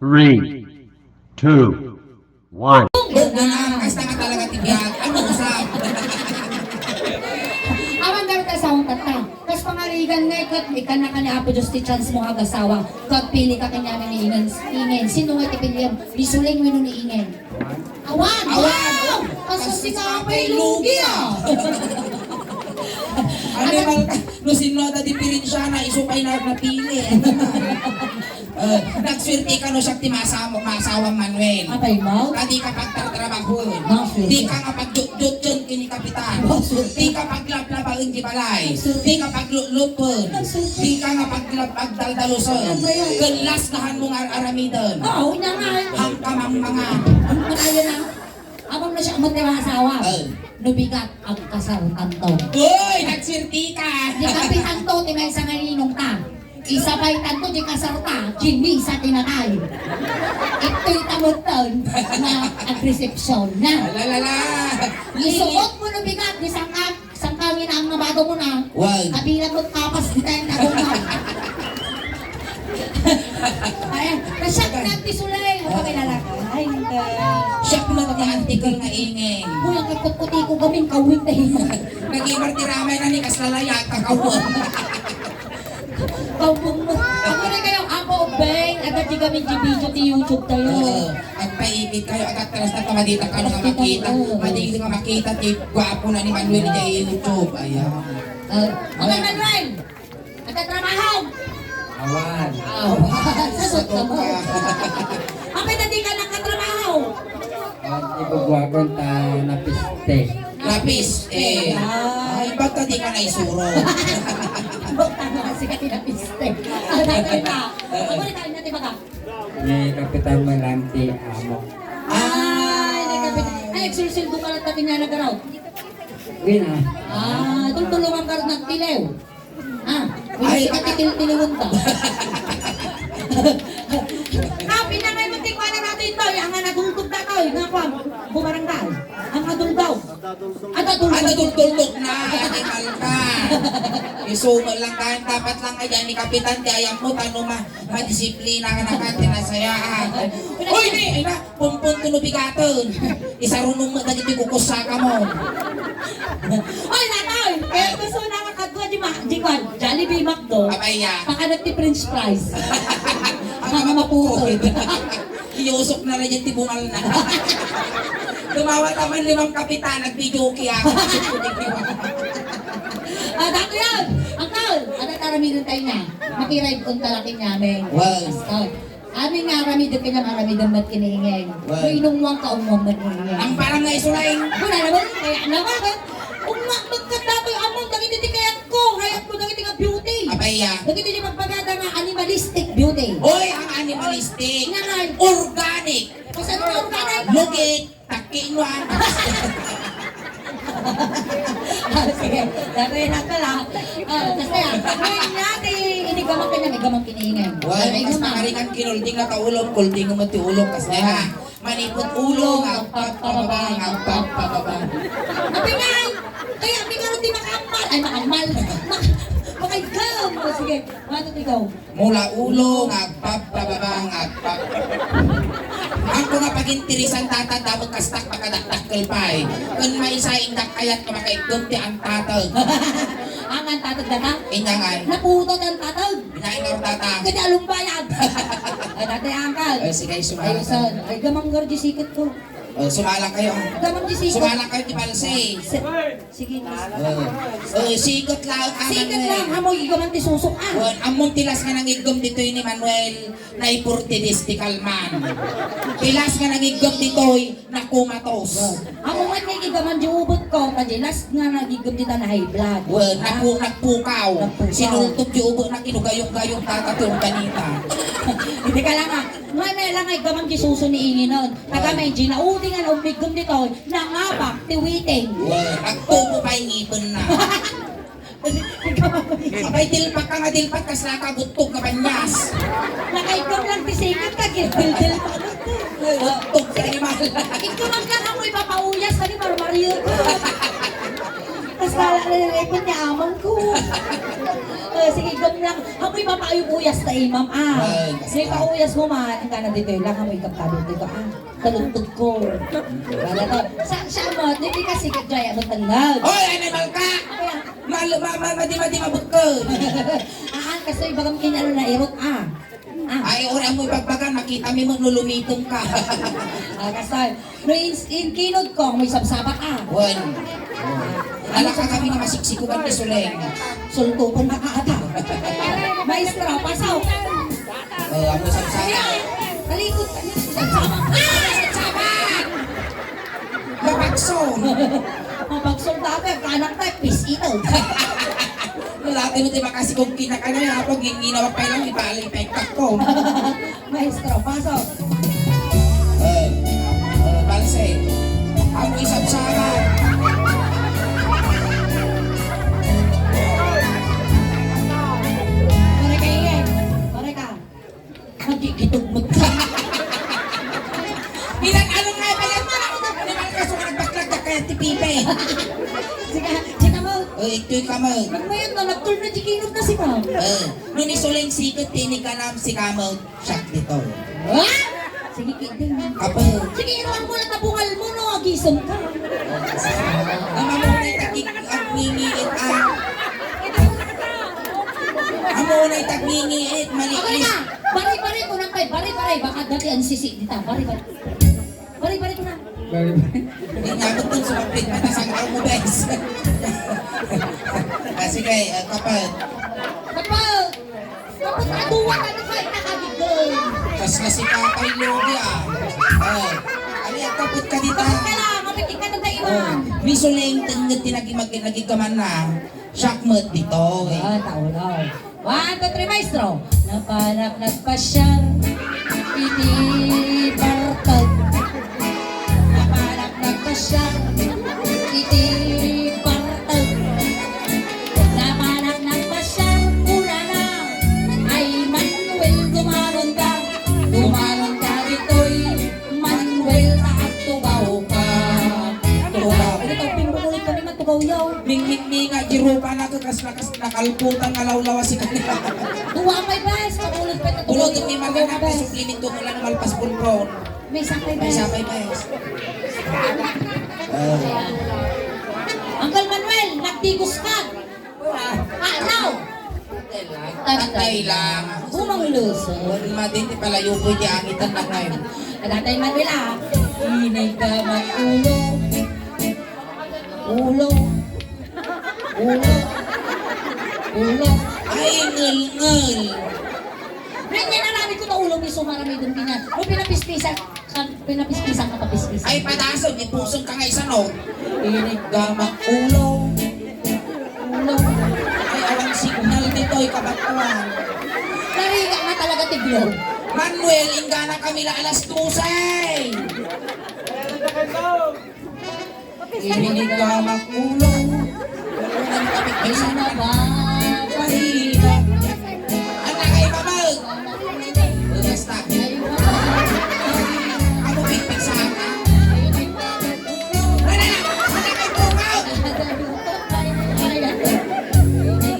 3, 2, 1. Doon na, basta ka talaga tibiyag. Ano usap? Awan daw ta sa akong tata. Kas pangarigan na ikan na kanya apo Diyos ti chance mo agasawa. Kag pili ka kanya ni ingen. Sino nga tipiliam? Bisuling mo ni ingen. Awan! Awan! Kaso si kapay lugi ah! Ano yung lusinoda di Pirinsyana, isukay na napili. Nagswerte ka no siya ti masawang Manuel. Apay mo? Di ka pagtatrabaho. Naswerte. Di ka nga pagdut dyan kini kapitan. Di ka paglablabang di balay. Di ka paglulupon. Di ka nga pagdaldaluson. Ganlasgahan mong aramidan. Oo, na nga. Hangkamang mga. Ang panayo na. Abang na siya amat na asawa. Nubigat ang kasarutan to. Uy! Nagswerte ka! Di kapitan to, ti may sa nganinong ta. Isabay tanto di kasarta, Jimmy sa tinatay. Ito'y tamutan na agresipsyon na. Lalala! Isuot mo na bigat, di sangkangin ang nabago mo na. Wag! Kabilang mo tapas di tayo nagumay. Ayan, nasyak na ti sulay. Ano kay lalaki? Ay, Siya kumagka-article nga ingin. Uy, ang kikot-kuti ko gaming kawin na hina. Nag-imartiramay na ni Kaslalaya, kakawon. Kawin mo. Ako na kayo, ako, Beng. Agad di kami video ti YouTube tayo. At paipit kayo, agad talas na tamadita ka nga makita. Madili nga makita, ti gwapo na ni Manuel niya YouTube. Ayan. Okay, Manuel. Nagtatrabaho. Awan. Sagot ka mo. ka. Okay, na di ka nakatrabaho. At ibagwagon ta napiste. Lapis, ay, ba't ka di ka naisuro? Bukta na kasi ka tinapiste. Tatay na. Ako rin tayo natin baka. Ni Kapitan Malanti Amo. Ay, nagkapit. Ay, nagsulsuldo ka lang tabi niya nagaraw. Wina. Tulungan ka rin nagtilew. Ay, Ay, ka titil-tilawon ka. Pinangay mo tingwa na natin ito. Ang nadultog na ito. Nga kwa, bumaranggal. Ang aduldaw. Adadultultok na, animal ka. Isuno lang ka, dapat lang kaya ni Kapitan, kaya mo, tanong madisiplina ka na ka, tinasayaan. Uy, ni, ay na, pumpun tunubigaton. Isarunong mo, dagiti kukusa ka mo. Oy, natoy! Kaya gusto na nakadwa di kwan, Jollibee McDo. Abaya. Baka nagti-french fries. Mga maputol. Iusok na rin yung tibungal na. Tumawa naman 5 kapitan, nag-videoke ako. Dako yan! Angkol! Ano taramidan tayo niya? Makiride kong talaking namin. Wow. Angkol. Amin nga aramidan ka niya, aramidan ba't kinaingay? Wow. Kung inungwang ka, umwang ba't kinaingay? Ang parang nga isulaing. Wala naman, kaya naman. Umwang magkanda ko yung among, dagiti di kayat ko. Hayat ko dagiti nga beauty. Abaya. Dagiti di magpagada nga animalistic beauty. Hoy, ang animalistic. Nanay. Organic. Kasi ano ang kanay? Lugit. Takinuan. Sige, datoy na ka lang. Kasi ngayon natin, inigamang ka niya, may gamang kiniingay. Well, may kas makaringan kinulding na kaulong, kulding mo ti ulong kasi ha. Manipot ulong, ang pagpababang, ang pagpababang. Apingay! Kaya apingay di makamal. Ay, makamal. Makaigam. Sige, ano ikaw? Mula ulong, ang pagpababang, ang ang kung napagintirisan tatadamot kastak makadakdakkel pa eh. Kung may isa indak kayat ka makaigdunti ang tatag. Ang tatag na ka? Inyangan. Naputot ang tatag. Binainor tatag. Kasi alumbayad. Ay, dati angkal. Ay, sige, sumala. Ay, gamang gardi sikat ko. Sumala kayo. Gamang di sikat. Sumala kayo di balse. Sige, Sigot lang ang sikat lang. Hamoy, gamang di susok Among tilas nga nangigom dito ni Manuel na ipurtidistical man. Tilas nga nangigom dito na kumatos. Amo man may gigaman di ubot ko. Kasi last nga nagigam dito na high blood. Nagpukaw. Sinultog di ubot na kinugayong-gayong tatatong kanita. Hindi ka lang nga. May lang ay gamang di suso ni Ingi nun. Taga may ginauti nga umigom dito. Nangabak, tiwiting. Nagtubo pa yung ipon na. Abay dilpat ka nga dilpat kas nakabutog ka panyas. Nakaigam lang tisikat ka. Gil-gil pa. Butog ka animal. Ikaw man ka amoy papauyas. Kani marumariyo ko. kala na nilipot niya amang ko. Sige, gam lang. Hamoy pa pa yung uyas na ma'am. Sige pa uyas mo man. Ang kanan dito lang. Hamoy kapkabit dito. Talugtog ko. Wala to. Siya mo, hindi kasi kajaya mo tanag. Hoy, animal ka! Madi mabot ko. Kasi ibagam kinalo na irot Ay, ora mo ibagbagan, makita mo lulumitong ka. Kasi, no in kinod ko, may sabsabat Wan. Alak ka kami na masiksikugan ni Suleng. Sultukan na kaata. Maestro, pasaw. Amo sabsaba. Talikod ka niya. Sabsabat. Sabsaba! Mapagson! Mapagsol dami, kanak tayo, peace ito. Lalaki mo diba kasi kung kinakanya na pag ginawag pa lang, ibalay pa yung ko. Maestro, pasaw. Balse. Amo isabsaba. Pare ka iyan. Pare ka. Magigitog mo. Bilang ano nga ba yan? Naman kaso ka nagbaklag na kaya tipipe. Sige, sige mo. Ito'y kamag. Nagmayat na, nagtul na jikinod na si ma'am. Nung isuleng sikot, tinig ka nam si kamag. Siyak dito. Ha? Sige, kitin. Apo. Sige, inuan mo na tabungal mo, no? Agisong ka. Ang mamunay tagig at ngingiit ang. Ang mamunay tag ngingiit, Okay maliit. na! Bari-bari ko na kay, bari-bari. Baka dati ang sisi dita, bari-bari. Bari-bari ko na. Hindi nga ba dun sa kapit, matasang araw mo, Bes. Sige, kapag. Kapag! Kapag atuwa ka na kay, nakabigol. Kas na si Kakay Lodi Ano yan, kapit ka dito. Kapag ka lang, mapikit ka na tayo, ma'am. Misuleng tingat nagigaman na. Shockmat dito. Taulaw. 1, 2, 3, maestro. Napanak nagpasyal, itibartag. Napanak nagpasyal, itibartag. Napanak nagpasyal, una na, ay Manuel gumanon ka. Gumanon ka dito'y Manuel at tugaw ka. Tugaw. Ito, pinumulit kami matugaw yaw. Ming nga, girupa na kakas nakalputan nga lawlawa si kanila. Tuwa may bes, pagulog pa ito. Ulog yung may maganda pa suplimento mo lang malpas pulpon. May sakay May bes. sabay Bes. Uncle Manuel, nagtigos ka. Now! Tatay lang. Umangluso. Wala madinti palayo po di angitan na ngayon. Tatay Manuel Inig ka mag-ulo. Ulo. Ulo. Ulo. Ay, ngel-ngel. Ganyan na namin ko na ulo, may sumarami doon pinan. Nung pinapispisan ka papispisan. Ay, patason, ipusong ka nga isa no. Inig gamak ulo. Ulo. Ay, awang signal dito, ikabatuan. Nariga na talaga tiglo. Manuel, ingana kami na alas 12. Inig gamak ulo. Unang kapit ay Isa na sana ba? Mahina. Anak ay mamag. Basta. Ako pipig sa akin. Wala na! Anak ay tumaw! Inig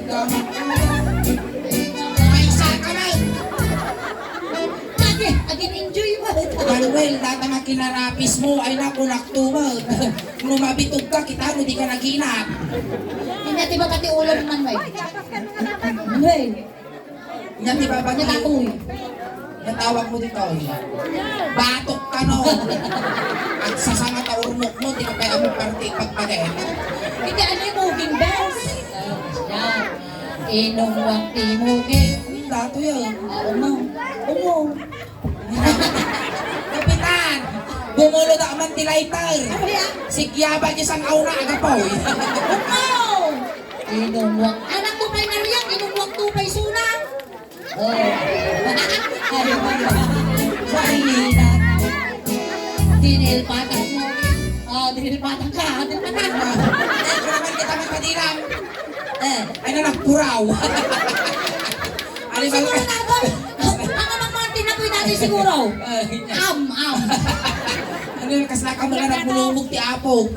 gamak ulo. May isa ka man. Enjoy mo. Manuel, data makinarapis mo ay nakunak tumag. Kung mabitog ka, kita mo di ka naginap. Hindi ba pati ulo ng Manuel? Manuel, Yan di ba ba nagkatuloy. natawag mo dito? Batok ka no. At sa sanga taurmok mo, di ka kaya mo party pagpagain. Hindi, ano yung muging bells? Yan. Inong wang timugin. Dato yan. Umo. Kapitan, bumulo na man tilaytar. Ano yan? Sigyaba niya sang aura agapoy. Umo! Inong wang. Anak ko pa'y nariyan, inong wang tupay sunang. Ayaw mo ba? Mahina. Dinilpatan mo. Dinilpatan ka. Dinilpatan. Eh, kung naman kita magpadiram. Ano nagpuraw? Ano ba? Siguro natin. Ang amang Martin na po natin siguro. Am. Ano yung kasnaka mo na nagbulumog ti Apo?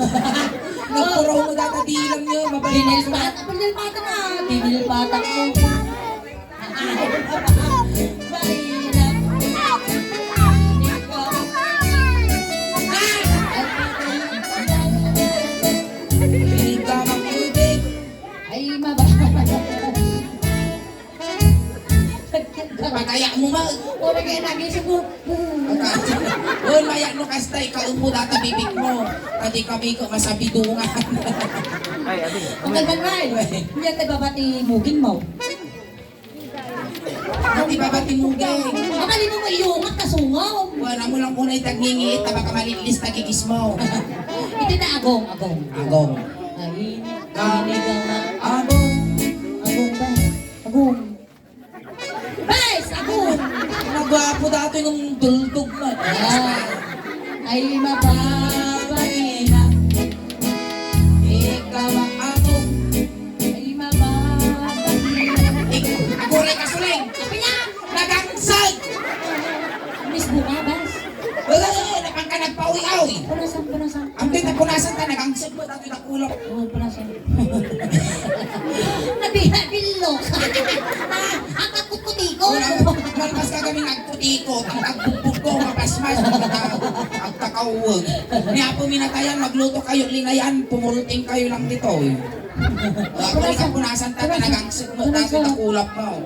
Nagpuraw mo datadilang niyo. Mabalik. Dinilpata. Dinilpata na. Dinilpata mo. Mahirap. Pinig ka makinig. Ay, mababa. Pagkaya mo ma. Ora kayo nagising mo. Uy, maya no kastay ka mo data bibig mo. Kadi kami ko masabidungan. Ang ganda rin. Hindi tayo babati muging mo. Kadi babati mo gay. Akali mo maiyungat ka sungaw. Wala mo lang muna itagingit. Baka malilis tagigis mo. Ito na agong. Agong. Ay, kanigang na. Agong. Agong ba? Agong. Bes! Agong! Nagwapo dati ng duldog na. Ay, mababay na. Ikaw ang agong. Ay, mababay na. Ako rin kasuling. Sabi niya! Nagangsag. Miss Bunga, Bes? Wala, napang ka nagpawi-awi. Punasan. Ang tinapunasan ka, nagangsag mo dati nakulap. Oo, punasan. Nabilok. Ang kakukuti ko. Malpas ka kami nagputikot, ang agbugbog ko, mapasmas, agtakawag. Niya po minatayan, magluto kayo, linayan, pumulting kayo lang dito. Ako rin ang punasan tayo, nagangsag mo, dati nakulap mo.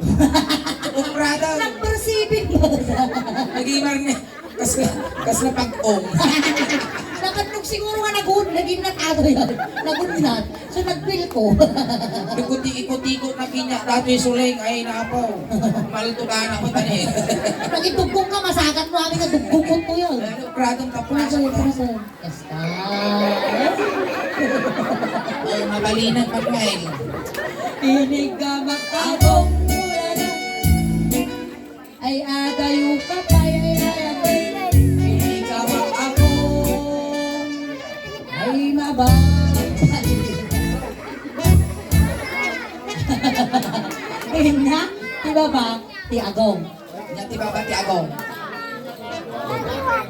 Umrada, Nag-perceiving mo. nagimar niya, kas na pag-ong. Nakanog siguro nga naging natado yan. Nagunat. So nag-bill ko. Ikuti-ikot na kinya, dati suling, ay napaw. Malito ka na mo tani. Nagitugkong ka, masagat mo kami na dugkong ko yun. Pradong tapunasan ka. Basta. Mabalinan pa kayo. Inig ka makabong mula na. Ay agayo ka pa, ay Ikaw ang ako. ay mababay. Ayun na, diba ba? Ti Agong. Nyati babati agong.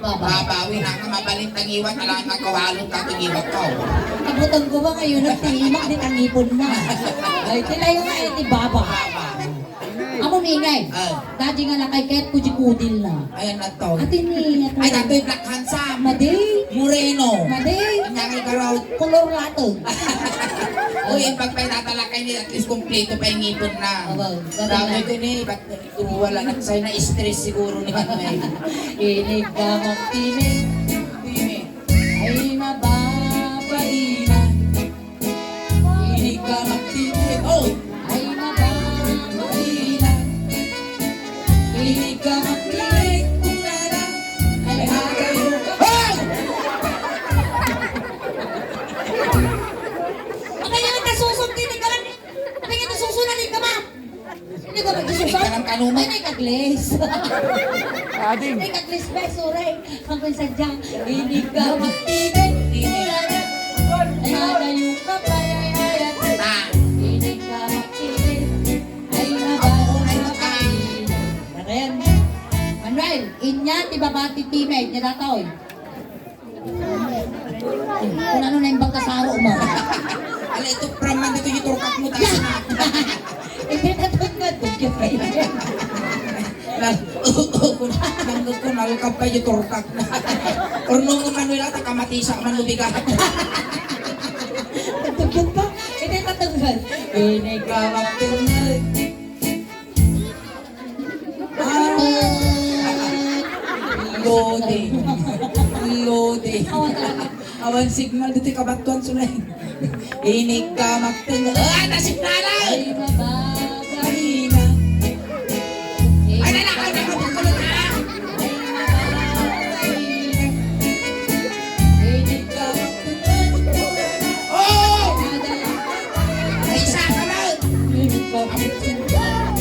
Baba. Babawi na ka mabalintang iwan. Alam ka kawalong ka tigiwag ka. Abutan ko ba ngayon nagtiimak din ang ipon na. Ay, tilayo nga ti Baba. Baba. Amo mingay. Dati nga lakay kahit kudil na. Ayan na to. Ate ni, Ay, dato'y black handsome. Madi. Moreno. Madi. Kanyang ikaraw. Kolor lato. Uy, pag pinatalakay niya, at least kumpleto pa yung ipon na. Aba, Dami ko ni, ba't wala nagsay na stress siguro ni Manuel. Inig ka magtinig. Hindi. Ay mababay na. Inig ka magtinig. Oh! Ay mababay na. Inig ka magtinig. Kung nana. Ay agayo ka. Hoy! Ang kanya nagkasusun, tinig ka man. Ang kanya nagsusunan, hindi ka ba? Hindi ka magkasusun? Hindi ka ng kanuman. Ay, nagkaglis. Ay, kaglis ba? Sorry. Ang pinsadyang, hindi ka magtinig. Ay, agayo ka pa, ay, Ah. hindi ka magtinig. Ay, mababay. Karen. Manuel, inya, ti babati teammate, niya datoy. Kung ano na yung bangkasaro mo. Ala, ito praman dito yung turkak mo tayo na. Hindi na ito nga, dugyo pa yun. Nandun ko, nalukap pa yung turkak na. Or nung Manuel ata, kamatisa man lubigat. Dugyo pa, hindi natanggal. Hindi ka magtinag. Lode. Lode. Awan talaga. Awan signal dito kabatuan sulay. Inig ka magtinag. Ah, nasignalan! Ay, mababay. Marina. Ay, nalakay na kapagkulot na! Ay, mababay. Hindi ka magtinag. Oh! Ay, isa ka lang! Hindi ka magtinag.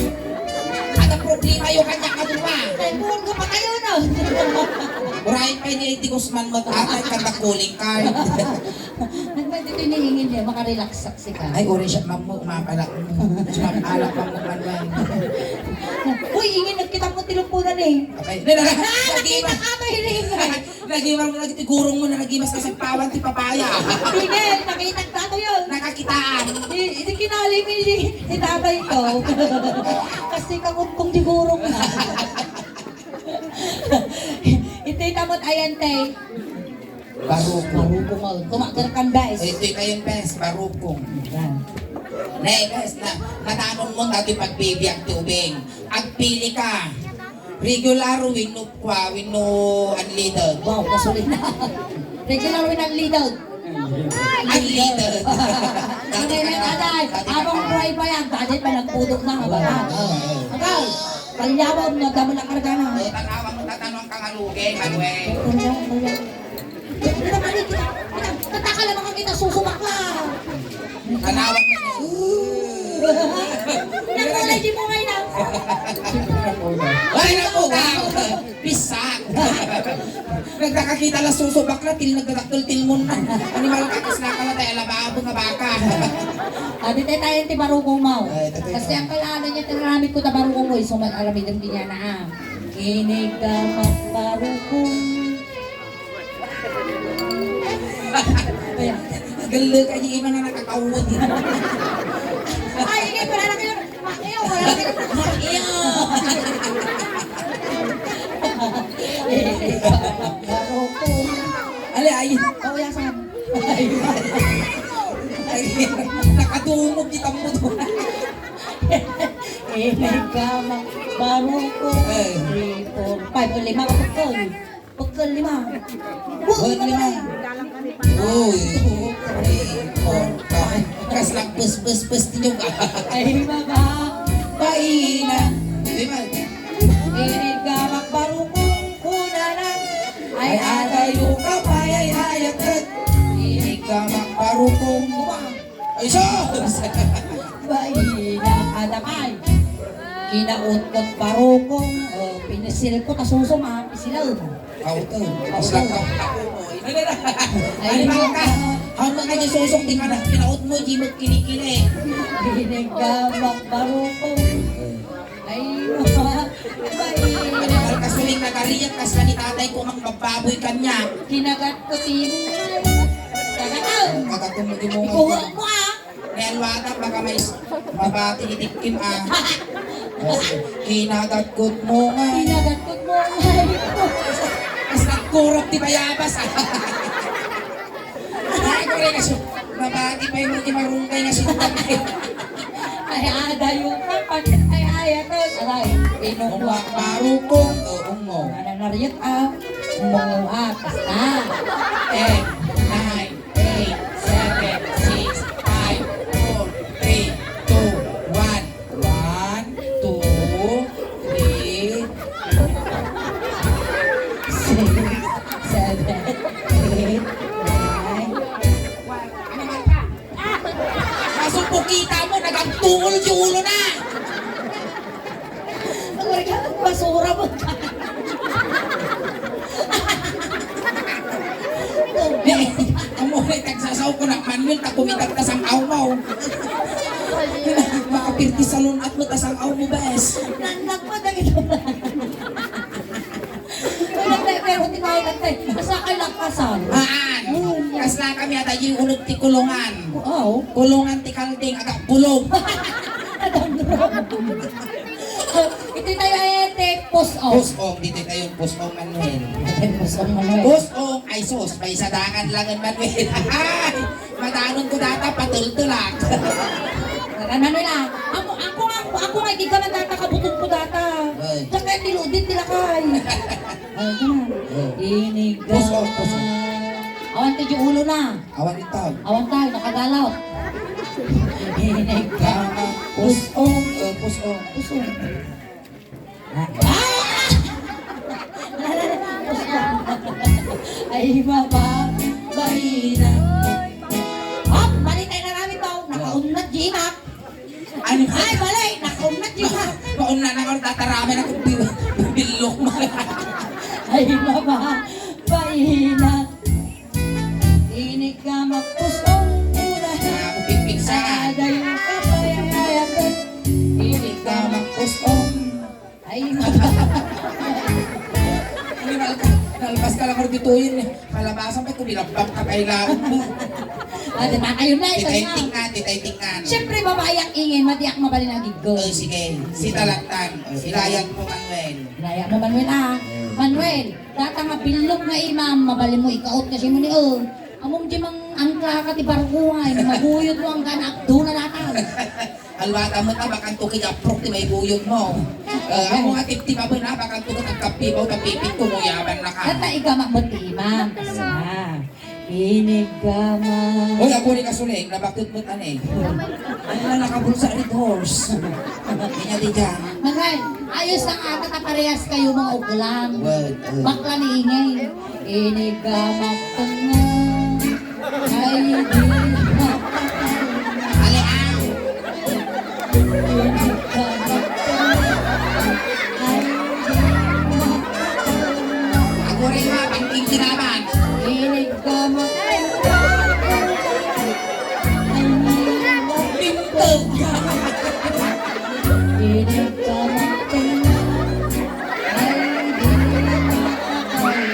Ano problema yung kanya ka duma? Ay, buwan ka pa kayo na. Murahin pa niya iti Guzman mag-atay ka na calling card. Nagmedit tinihingin niya, makarelax saksi ka. Ay, ori siya, mamu, mapalak mo. Alak pang maman. Uy, ingin, nagkita mo tilumpunan eh. Okay. Nakita ka ba hilingan? Nagimas mo, nagtigurong mo na nagimas kasi pawan ti papaya. Ingin, nakita ka to yun. Nakakitaan. Hindi kinali mo ni tatay ko. Kasi kakungkong digurong na. Ito yung tamot ayan, tay. Barukong. Barukong. Kumakarakan guys. Ito kayong best, barukong. Yan. Next, natanong mo dati pagbibiyag tubing. Agpili ka. Regular wino kwa, wino unleaded. Wow, kasulit na. Regular win ang lead out. Unleaded. Dati na tatay. Abang pray pa yan. Dati pa nagpudok na. Habahan. Agaw. Palyawag na damo na karga na. Tanawang mo tatanong kang alugi, Manuel. Hindi naman kita. Tataka lang ako kita susubak na. Tanawang mo. Nagkulay di mo ngayon na. Ay, naku, wow! Pisak! Nagkakakita lang susubak na, nagdadaktul tilmon na. Animal kakis na kala tayo, lababo nga baka. Di tayo ti barukong mo. Ay, tatay Kasi mo. ang kailangan niya, tinamit ko ta barukong mo. So, alamid ang niya na Kinig ka magbarukong. Galag ka yung iba na nakakawod. Ay, hindi, wala na kayo. Makiyaw, wala na kayo. Barukong. Ali, ay, Kauyasan. ay, nakatungog kita mo doon. Kinig ka magbarukong. 3, 4, 5, 5, 5 ka pagkol. Pagkol 5. Pagkol 5. Uy, 4, 5. Kas lang bus ninyo ka. Ay, mga Paina. Di ba? kinig ka magbarukong. Kuna na. Ay atay luka payay hayatag. Hindi ka magbarukong. Ay sos! Baina adamay. Kinaot kang barukong. Pinisil ko kasusum ha. Pisilaw. Auto. Tapos lang ka ako mo. Ay mga ka. Hama ka niya susok. Di ka na kinaot mo. Di mo kinikili. Kinig ka magbarukong. Ay, mga baina. Animal kasuling nagariyak. Kas na ni tatay ko ang magbaboy kanya. Kinagat ko tinay. Kagataw. Kakatumuli mo Ikuha nga. mo ha. Nelwata baka may mabati ni Tikim ah. Kinagatkot mo nga. Kinagat ko mo. Ay, Mas nagkurap di bayabas ah. Ay, ko rin kasi. Mabati pa yung di marungkay na sinutang ay ada yung kapan. Ay, ayatos. Aray, Umuwak inuwak marupong. O, umo. Nananariyat ah. Umuha. Kasta. 10, 9, 8, 7, 6, 5, 4, 3, 2, 1. 1, 2, 3. 7, 8, 9. Kaso po kita mo, nagagtungol yung ulo na. Basura mo ka. Umulit, nagsasaw ko ng Manuel, takumitag tas ang aw mo. Makapirti sa lunat mo, tas ang aw mo, bes. Nandak mo na ito. Pero hindi tayo nagtay. Asa ka lakasan? Haan, kas na kami at yung unod ti kulungan. Oo. Kulungan ti kalding, agak bulog. Ito tayo ay post-off. Pusong, dito tayong pusong Manuel. Post-off Manuel. Pusong, ay sus, may sadangan lang ang Manuel. Ay, matanon ko data, patultulak. Manuel ah. Ako nga, hindi ka man data kabutong ko data. Ay. Tsaka niludit nila kay. Ay, ganun. Inig ka. Pusong. Awan tayo yung ulo na. Awan ito. Awan tayo, nakagalaw. Inig ka. Pusong, pusong. Puso. Ay, baba, bahina. Hop, balik tayo na namin ba? Nakaunat, G-Mac. Ano? Ay, balik, nakaunat, G-Mac. Pauna na ako, tatarami na kung bilok mo. Ay, baba, bahina. Inig ka magpusong, tutuyin. Palabasan pa ito, nilabang ka kailangan mo. Diba? Ayun na, ito Titay na. tingnan, titay tingnan. Siyempre, babae ang ingin, matiyak mabalin ang gigol. Sige, si Talaktan. Ilayan po, Manuel. Naya mo, Manuel, ah. Manuel, data nga bilog nga imam, mabalin mo, ikaot kasi mo ni Among di mang angkla ka ti barkuhay, maguyod mo ang ganak, doon na natang. Alwata mo ta, bakang tukid aprok ti may buyod mo. Ang mga tipti pa ba na, bakang tukid ang kapibaw, kapipit ko mo yaman na ka. Data igamak mo ti imam, kasi na. Inigamak. Hoy, ako ni kasuling, nabaktot mo tanay. Ano na nakabulsa rin horse? Kanya di dyan. Manuel, ayos lang ata ta parehas kayo mga ukulang. Word. Bakla ni ingay. Inigamak ko nga. Ay, di makakal. Ale ang! Inigamak ko nga. Ay, di makakal. Ako rin ha, pangking kinaman. Inigamak ko nga. Ay, di Pintog! Inigamak ko nga. Ay, di makakal.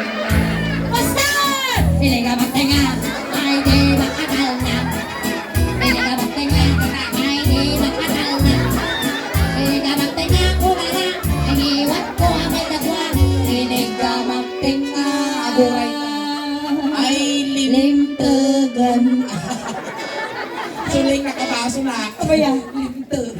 Basta! Inigamak ko nga. Ay, di makakal na. Inigamak ko nga. Ay, di makakal na. Inigamak ko nga. Kuna na. Iniwan ko ang may dagwa. Inigamak ko nga. Aguray. Ay, Limtagan. Suling nakabaso na. Ano yan? Pintog.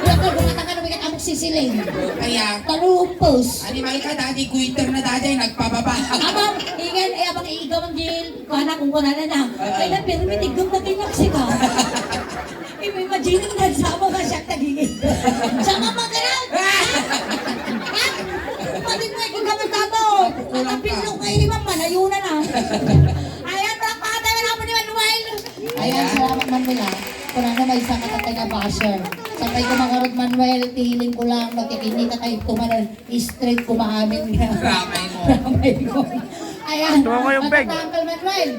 Wala ko bumata ka na bigat amok sisiling. Kaya, Talumpos. animal ka dati, Twitter na dati, nagpababa. Abang, ingin, abang iigaw ang jail. Kuha kung kuna na. Ay na, pero may tigong na kinyaksi ka. Imagine na sama ka siya tagingin. Sama magalaw! Pati mo ikong kapatato. At ang pinlong kayo ni Mama, nayuna na. Ayan, pakatay mo na po ni Manuel. Ayan, salamat Manuel ha. Kung ano may isang katatay na basher. Sakay ko makarot Manuel, tihiling ko lang, magkikinig ka kayo tumanan, straight kumaamin nga. Ramay mo. Ramay ko. Ayan, matatanggal Manuel.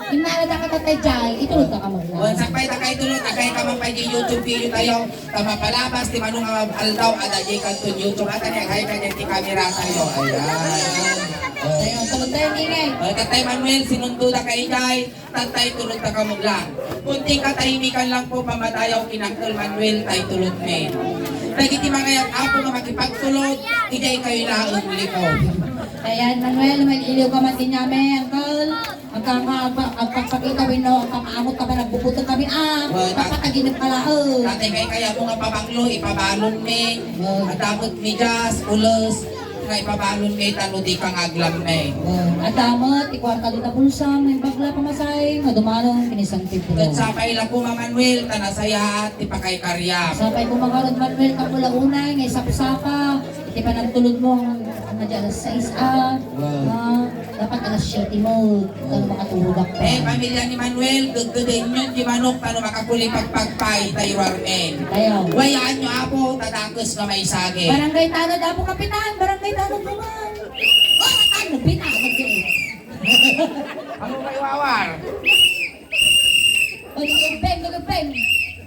Inala na katatay Jai, itulog ka mo O, sakpay takay tulot, takay ka man pa di YouTube video tayo. Tama palabas, di manong aldaw, ada di kanton YouTube. At niya, kaya kanya di camera tayo. Ayan. Ayun, tulog tayo ingay. O, Tatay Manuel, sinundo na kay Day. Tatay tulot na kamog lang. Kunting katahimikan lang po, pamadayaw kinakol Manuel, tay tulot men. Nagiti mga yan, apo nga makipagtulot, iday kayo na ang liko. Ayan, Manuel, may iliw ka man din namin, Uncle. Agpagpakita mo, ang kamaamot ka ba, nagbubutong kami, papataginip ka lang, Tatay kaya mo nga pabanglo, ipabalon men. At dapat migas, ulos, nga ipabalon men, tano di kang aglam men. At damot, ikwarta doon na pulsa, may bagla pamasay, madumanong, kinisang tipo. At sapay lang po mga Manuel, tanasaya at tipakay karya. Sapay ko makarod, Manuel, kapula unay, ngay sapa-sapa, iti pa nagtulog mo, ang nadya alas 6 dapat alas 7 mo, kung makatulog ako. Pamilya ni Manuel, gagdain nyo, di manok, tano makakuli pagpagpay, tayo men. Tayo. Wayaan nyo apo, tadakos na may sage. Barangay Tanod, Apo Kapitan, Barangay Tanod naman. Oh, ano, pinakot yun. Ano may wawar? O, nagupeng.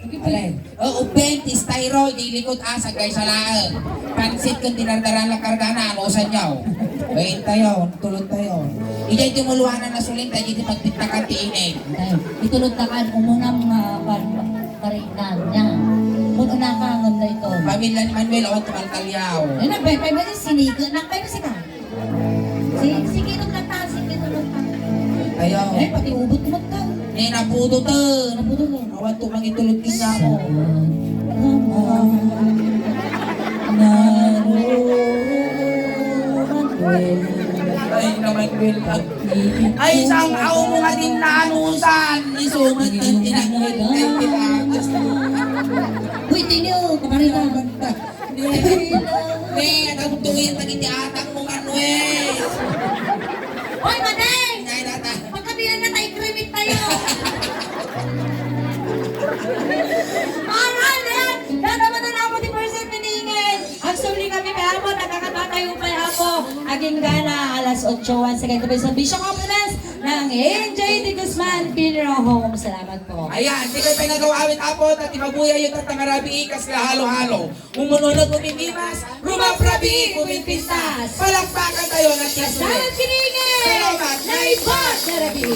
Alay. Oo, bent, styroid, ilikot asa kay sa lahat. Pansit kung dinardaran lang kargana, ano sa nyaw. Bayin tayo, tulog tayo. Ijay tumuluhanan na suling tayo, di magpitakan tiinay. Tayo, itulog na kan, umunang karinan niya. Puno na ka, ngam na ito. Pamilya ni Manuel, awan tumalkalyaw. Ayun na, bepay mo din, sinigot na kayo si ka. Sige, nung nata, sige, nung nata. Tayo. Eh, pati ubot mo ka. Eh, naputo to. Naputo mo. Awan tumang itulog din niya ako. Ay, naman Manuel. Ay, isang ako mo nga din naanusan. Isumat ng tinagay. Ay, pinagos. Uy, tinyo, kamarita. Ang tuwin na hindi atang mo Manuel. Hoy, Manay! Ay, nata. Pagkabilan na tayo, kremit tayo! Alright! Dada man na ako di person miningin! Actually kami may ako, nakakatatayo pa ako. Aging gana, alas 8 once again kami sa Bishop Conference ng ng ANJ de Guzman Funeral Home. Salamat po. Ayan, di kayo pinag-awawit apot at imabuya yung tatangarabi ikas na halo-halo. Umununod umimimas, rumaprabi umimpintas. Palakpakan tayo ng Kasama tisulit. kiningin! Salamat. Naipot na rabi!